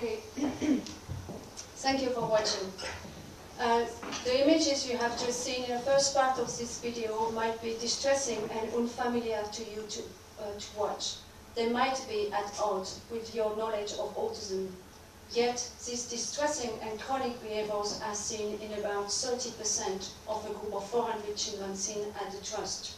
Okay. Thank you for watching. The images you have just seen in the first part of this video might be distressing and unfamiliar to you to watch. They might be at odds with your knowledge of autism. Yet, these distressing and chronic behaviors are seen in about 30% of a group of 400 children seen at the Trust.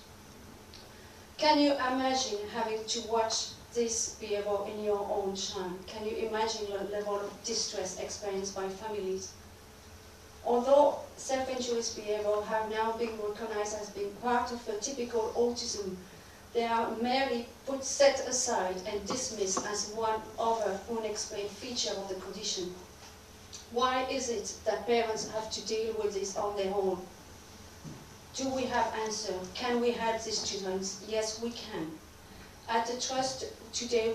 Can you imagine having to watch this behavior in your own child? Can you imagine the level of distress experienced by families? Although self-injurious behavior have now been recognized as being part of a typical autism, they are merely set aside and dismissed as one other unexplained feature of the condition. Why is it that parents have to deal with this on their own? Do we have answers? Can we help these children? Yes, we can. At the Trust today,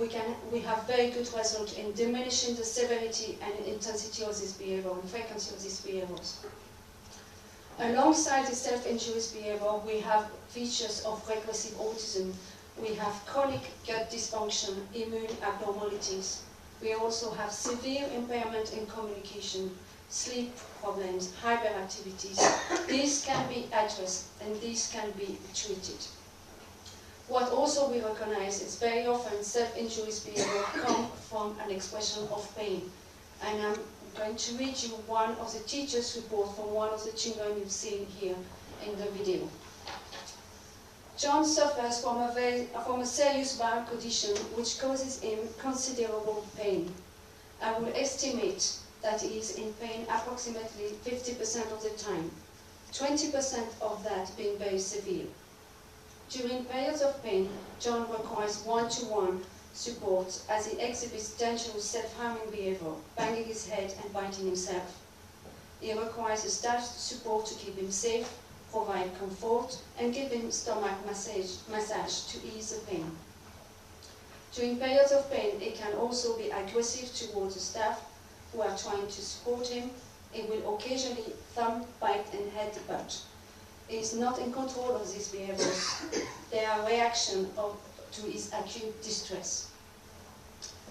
we have very good results in diminishing the severity and intensity of this behavior and frequency of these behaviors. Alongside the self-injurious behavior, we have features of regressive autism. We have chronic gut dysfunction, immune abnormalities. We also have severe impairment in communication, sleep problems, hyperactivities. These can be addressed and these can be treated. What also we recognize is very often self-injurious behavior comes from an expression of pain. And I'm going to read you one of the teacher's report from one of the children you've seen here in the video. John suffers from a serious bowel condition which causes him considerable pain. I will estimate that he is in pain approximately 50% of the time, 20% of that being very severe. During periods of pain, John requires one-to-one support as he exhibits dangerous self-harming behavior, banging his head and biting himself. He requires a staff support to keep him safe, provide comfort, and give him stomach massage to ease the pain. During periods of pain, he can also be aggressive towards the staff who are trying to support him. He will occasionally thumb, bite, and headbutt. He is not in control of these behaviors. They are a reaction to his acute distress.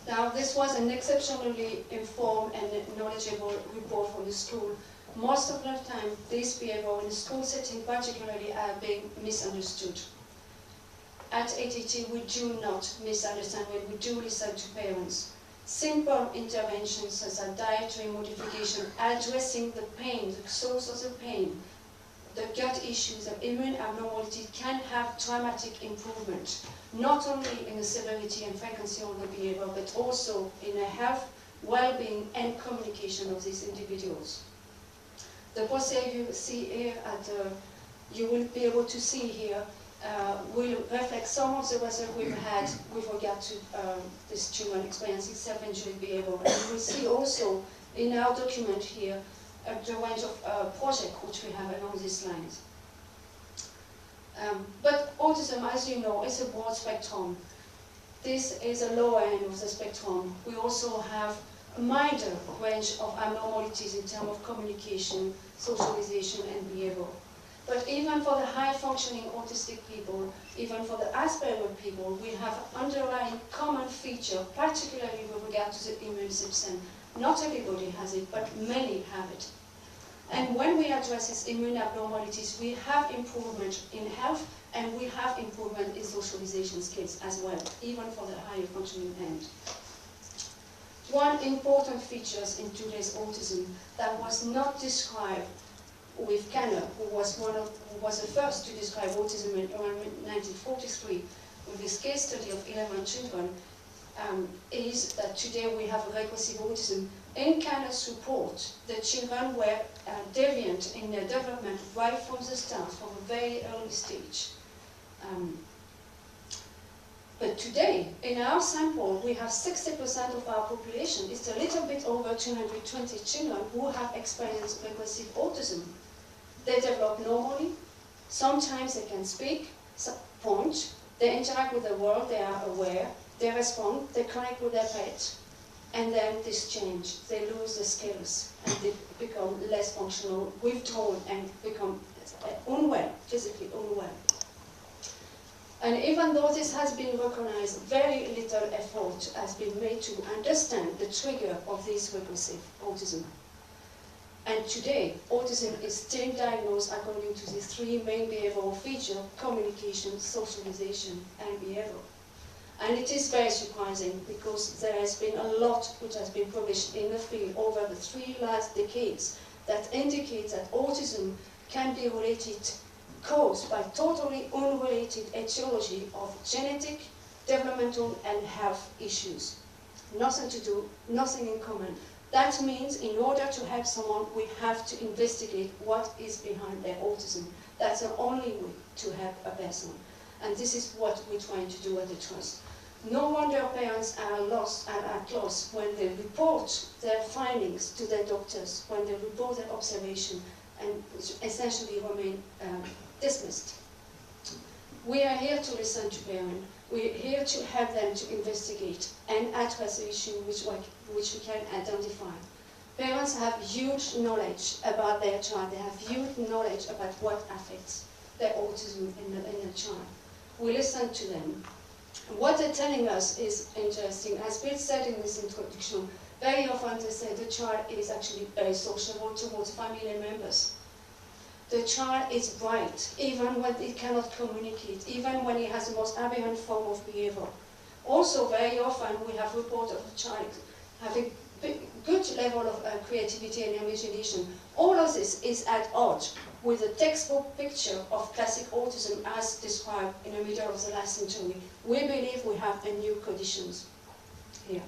Now, this was an exceptionally informed and knowledgeable report from the school. Most of the time, this behavior in the school setting particularly are being misunderstood. At ATT, we do not misunderstand when we do listen to parents. Simple interventions such as dietary modification, addressing the pain, the source of the pain, the gut issues of immune abnormality can have dramatic improvement, not only in the severity and frequency of the behavior, but also in the health, well-being, and communication of these individuals. The poster you see here, you will be able to see here, will reflect some of the results we've had with regard to this children experiencing self-injury behavior. And you will see also in our document here the range of projects which we have along these lines. But autism, as you know, is a broad spectrum. This is a lower end of the spectrum. We also have a milder range of abnormalities in terms of communication, socialization, and behavior. But even for the high-functioning autistic people, even for the Asperger people, we have underlying common feature, particularly with regard to the immune system. Not everybody has it, but many have it. And when we address these immune abnormalities, we have improvement in health and we have improvement in socialization skills as well, even for the higher functioning end. One important feature in today's autism that was not described with Kanner, who was the first to describe autism in around 1943 with his case study of 11 children, is that today we have a regressive autism. In Kanner's report, the children were deviant in their development right from the start, from a very early stage. But today, in our sample, we have 60% of our population. It's a little bit over 220 children who have experienced regressive autism. They develop normally. Sometimes they can speak, point. They interact with the world. They are aware. They respond. They connect with their pet. And then this change. They lose the skills and they become less functional, withdrawn, and become unwell, physically unwell. And even though this has been recognized, very little effort has been made to understand the trigger of this regressive autism. And today, autism is still diagnosed according to the three main behavioral features: communication, socialization, and behavior. And it is very surprising because there has been a lot which has been published in the field over the 3 last decades that indicates that autism can be caused by totally unrelated etiology of genetic, developmental, and health issues. Nothing to do, nothing in common. That means in order to help someone, we have to investigate what is behind their autism. That's the only way to help a person. And this is what we're trying to do at the Trust. No wonder parents are at loss when they report their findings to their doctors, when they report their observation, and essentially remain dismissed. We are here to listen to parents. We're here to help them to investigate and address the issue which we can identify. Parents have huge knowledge about their child. They have huge knowledge about what affects their autism in the child. We listen to them. What they're telling us is interesting. As Bill said in his introduction, very often they say the child is actually very sociable towards family members. The child is bright, even when it cannot communicate, even when it has the most aberrant form of behavior. Also, very often we have reports of a child having a good level of creativity and imagination. All of this is at odds with the textbook picture of classic autism as described in the middle of the last century. We believe we have a new conditions here.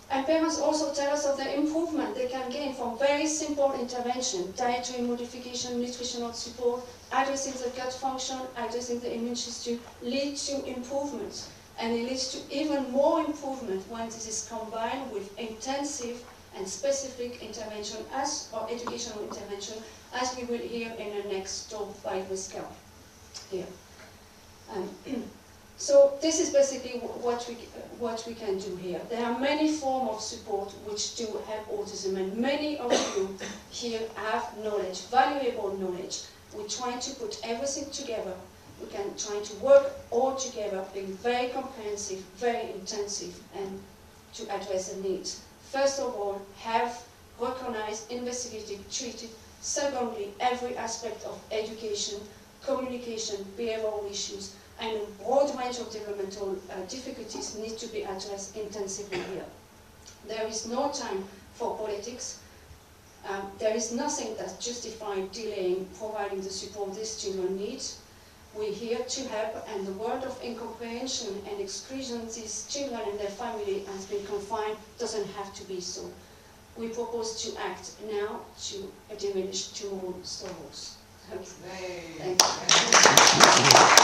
And parents also tell us of the improvement they can gain from very simple intervention: dietary modification, nutritional support, addressing the gut function, addressing the immune system, lead to improvements. And it leads to even more improvement when this is combined with intensive and specific intervention or educational intervention, as we will hear in the next talk by Pascal here. So this is basically what we can do here. There are many forms of support which do help autism, and many of you here have knowledge, valuable knowledge. We're trying to put everything together. We can try to work all together, being very comprehensive, very intensive, and to address the needs. First of all, have recognized, investigated, treated. Secondly, every aspect of education, communication, behavioral issues, and a broad range of developmental difficulties need to be addressed intensively here. There is no time for politics. There is nothing that justifies delaying providing the support these children need. We're here to help, and the world of incomprehension and exclusion these children and their family has been confined doesn't have to be so. We propose to act now to diminish tomorrow's sorrows. Okay. Thank you.